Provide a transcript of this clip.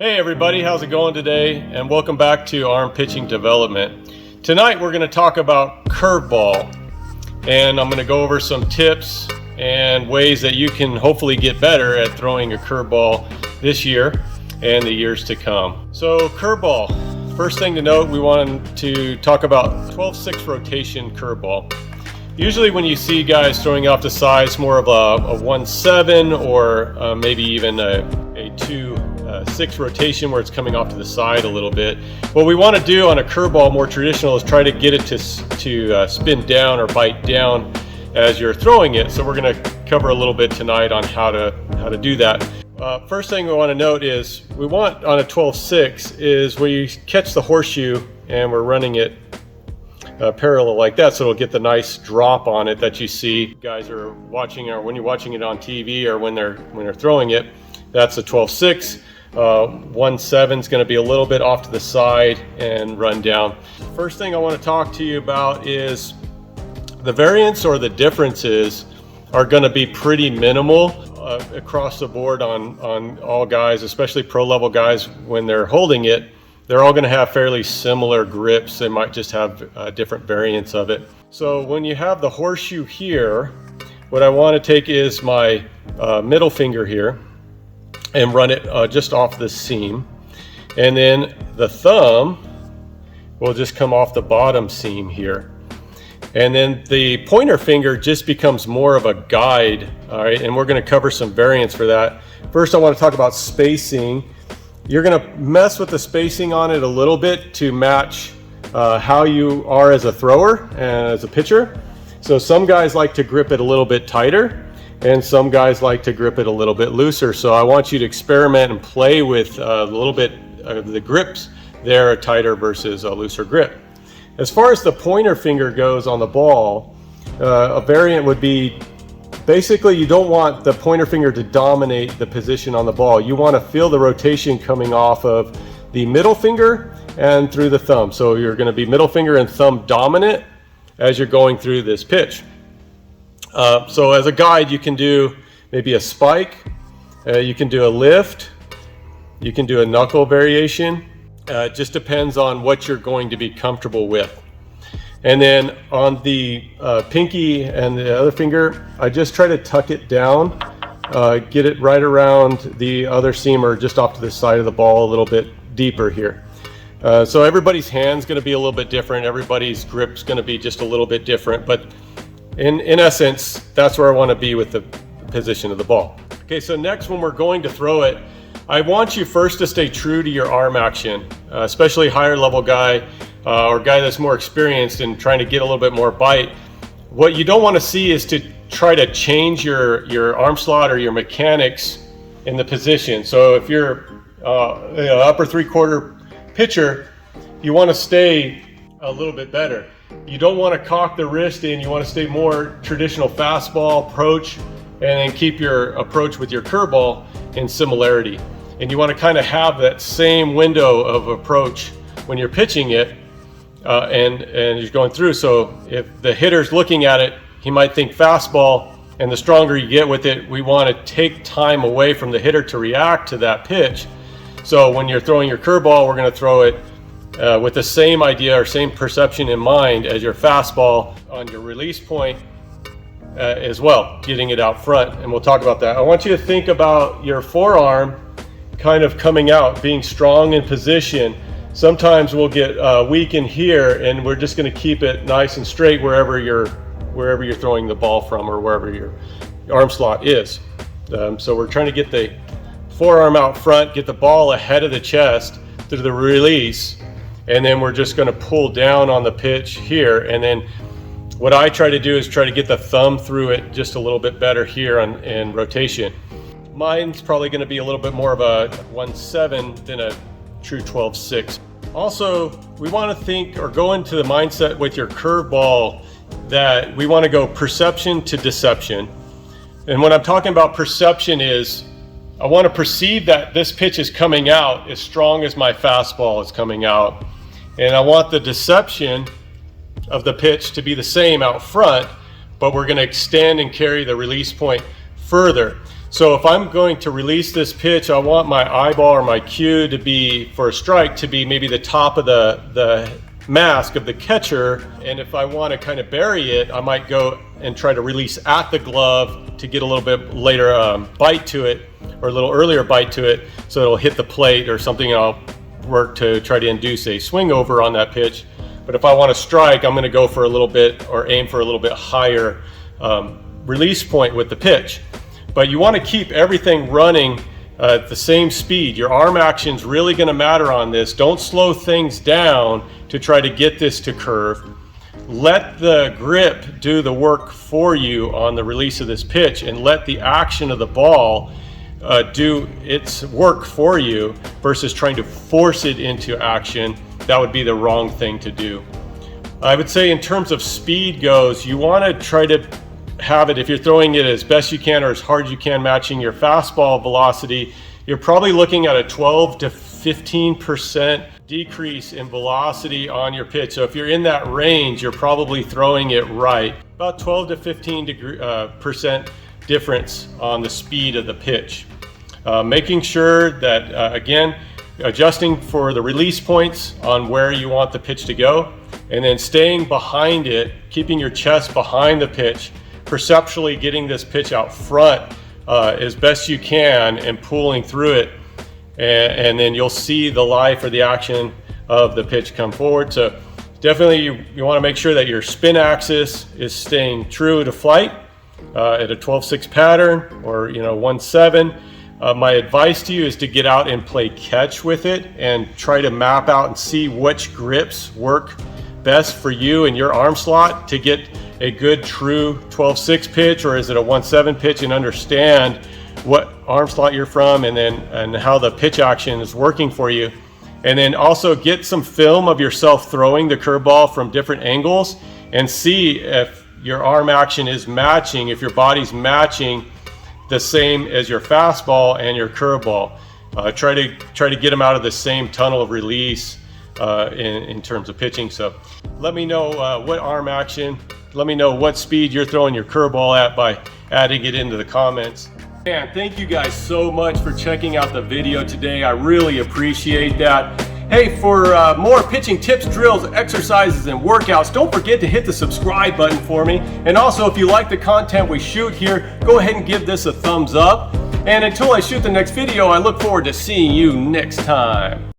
Hey everybody, how's it going today? And welcome back to Arm Pitching Development. Tonight we're going to talk about curveball, and I'm going to go over some tips and ways that you can hopefully get better at throwing a curveball this year and the years to come. So curveball, first thing to note, we want to talk about 12-6 rotation curveball. Usually when you see guys throwing off the sides, more of a 1-7 or maybe even a 2-6 rotation where it's coming off to the side a little bit. What we want to do on a curveball, more traditional, is try to get it to spin down or bite down as you're throwing it. So we're going to cover a little bit tonight on how to do that. First thing we want to note is we want on a 12-6 is where you catch the horseshoe and we're running it parallel like that, so it'll get the nice drop on it that you see guys are watching, or when you're watching it on TV or when they're throwing it. That's a 12-6. 1-7 is going to be a little bit off to the side and run down. First thing I want to talk to you about is the variance, or the differences are going to be pretty minimal across the board on all guys, especially pro level guys. When they're holding it, they're all going to have fairly similar grips. They might just have different variants of it. So when you have the horseshoe here, what I want to take is my middle finger here and run it just off the seam, and then the thumb will just come off the bottom seam here, and then the pointer finger just becomes more of a guide. All right, and we're going to cover some variants for that. First, I want to talk about spacing. You're going to mess with the spacing on it a little bit to match how you are as a thrower and as a pitcher. So some guys like to grip it a little bit tighter, and some guys like to grip it a little bit looser. So I want you to experiment and play with a little bit of the grips there, a tighter versus a looser grip. As far as the pointer finger goes on the ball, a variant would be, basically you don't want the pointer finger to dominate the position on the ball. You want to feel the rotation coming off of the middle finger and through the thumb. So you're going to be middle finger and thumb dominant as you're going through this pitch. So as a guide, you can do maybe a spike, you can do a lift, you can do a knuckle variation. It just depends on what you're going to be comfortable with. And then on the pinky and the other finger, I just try to tuck it down, get it right around the other seam, or just off to the side of the ball a little bit deeper here. So everybody's hand's going to be a little bit different. Everybody's grip's going to be just a little bit different, but in essence, that's where I want to be with the position of the ball. Okay, so next, when we're going to throw it, I want you first to stay true to your arm action, especially higher level guy or guy that's more experienced and trying to get a little bit more bite. What you don't want to see is to try to change your arm slot or your mechanics in the position. So if you're upper three-quarter pitcher, you want to stay a little bit better. You don't want to cock the wrist in. You want to stay more traditional fastball approach, and then keep your approach with your curveball in similarity. And you want to kind of have that same window of approach when you're pitching it and you're going through. So if the hitter's looking at it, he might think fastball, and the stronger you get with it, we want to take time away from the hitter to react to that pitch. So when you're throwing your curveball, we're going to throw it with the same idea or same perception in mind as your fastball on your release point as well, getting it out front, and we'll talk about that. I want you to think about your forearm kind of coming out, being strong in position. Sometimes we'll get weak in here, and we're just going to keep it nice and straight wherever you're throwing the ball from, or wherever your arm slot is. So we're trying to get the forearm out front, get the ball ahead of the chest through the release, and then we're just going to pull down on the pitch here. And then what I try to do is try to get the thumb through it just a little bit better here in rotation. Mine's probably going to be a little bit more of a 1-7 than a true 12-6. Also, we want to think or go into the mindset with your curveball that we want to go perception to deception. And when I'm talking about perception is, I want to perceive that this pitch is coming out as strong as my fastball is coming out. And I want the deception of the pitch to be the same out front, but we're going to extend and carry the release point further. So if I'm going to release this pitch, I want my eyeball or my cue to be, for a strike, to be maybe the top of the mask of the catcher. And if I want to kind of bury it, I might go and try to release at the glove to get a little bit later bite to it, or a little earlier bite to it, so it'll hit the plate or something, and I'll work to try to induce a swing over on that pitch. But if I want to strike, I'm going to go for a little bit, or aim for a little bit higher release point with the pitch. But you want to keep everything running at the same speed. Your arm action's really going to matter on this. Don't slow things down to try to get this to curve. Let the grip do the work for you on the release of this pitch, and let the action of the ball do its work for you versus trying to force it into action. That would be the wrong thing to do. I would say in terms of speed goes, you want to try to have it, if you're throwing it as best you can or as hard as you can, matching your fastball velocity, you're probably looking at a 12 to 15% decrease in velocity on your pitch. So if you're in that range, you're probably throwing it right. About 12 to 15% difference on the speed of the pitch. Making sure that, again, adjusting for the release points on where you want the pitch to go, and then staying behind it, keeping your chest behind the pitch, perceptually getting this pitch out front as best you can and pulling through it, and then you'll see the life or the action of the pitch come forward. So definitely you want to make sure that your spin axis is staying true to flight at a 12-6 pattern, or 1-7. My advice to you is to get out and play catch with it and try to map out and see which grips work best for you and your arm slot to get a good true 12-6 pitch, or is it a 1-7 pitch, and understand what arm slot you're from and how the pitch action is working for you. And then also get some film of yourself throwing the curveball from different angles and see if your arm action is matching, if your body's matching the same as your fastball and your curveball. Try to get them out of the same tunnel of release in terms of pitching. So let me know what arm action, let me know what speed you're throwing your curveball at by adding it into the comments. And thank you guys so much for checking out the video today. I really appreciate that. Hey, for more pitching tips, drills, exercises, and workouts, don't forget to hit the subscribe button for me. And also, if you like the content we shoot here, go ahead and give this a thumbs up. And until I shoot the next video, I look forward to seeing you next time.